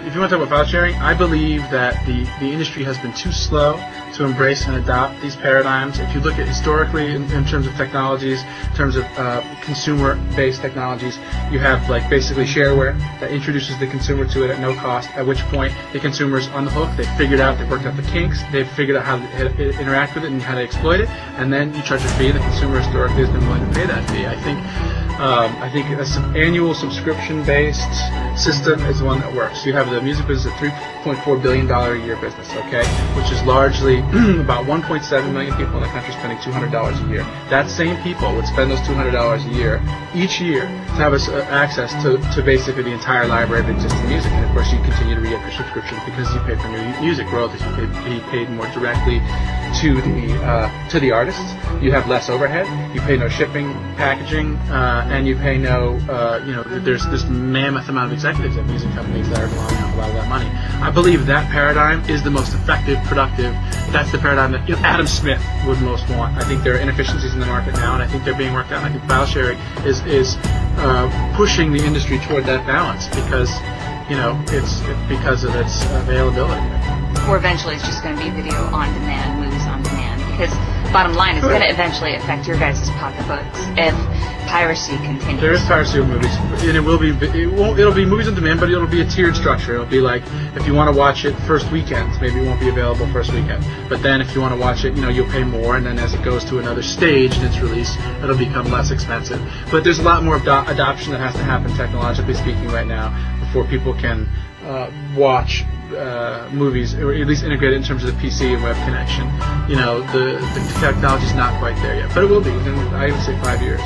if you want to talk about file sharing, I believe that the industry has been too slow to embrace and adopt these paradigms. If you look at historically in terms of technologies, in terms of consumer-based technologies, you have like basically shareware that introduces the consumer to it at no cost, at which point the consumer's on the hook. They've worked out the kinks, they've figured out how to interact with it and how to exploit it, and then you charge a fee. The consumer historically has been willing to pay that fee. I think an annual subscription-based system is the one that works. You have the music business at $3.4 billion a year business, okay, which is largely about 1.7 million people in the country spending $200 a year. That same people would spend those $200 a year each year to have us access to basically the entire library of existing music. And of course, you continue to re-up your subscription because you pay for new music royalties. You pay paid more directly to the artists. You have less overhead. You pay no shipping, packaging, and you pay no. There's this mammoth amount of executives at music companies that are relying on a lot of that money. I believe that paradigm is the most effective, productive. That's the paradigm that Adam Smith would most want. I think there are inefficiencies in the market now, and I think they're being worked out. And I think file sharing is pushing the industry toward that balance because it's because of its availability. Or eventually it's just going to be video on demand, movies on demand, because bottom line is going to eventually affect your guys' pocketbooks if piracy continues. There is piracy of movies, and it'll be movies on demand, but it'll be a tiered structure. It'll be like, if you want to watch it first weekend, maybe it won't be available first weekend. But then if you want to watch it, you'll pay more, and then as it goes to another stage in its release, it'll become less expensive. But there's a lot more adoption that has to happen technologically speaking right now before people can watch movies, or at least integrate it in terms of the PC and web connection. The technology's not quite there yet, but it will be within, I would say, 5 years.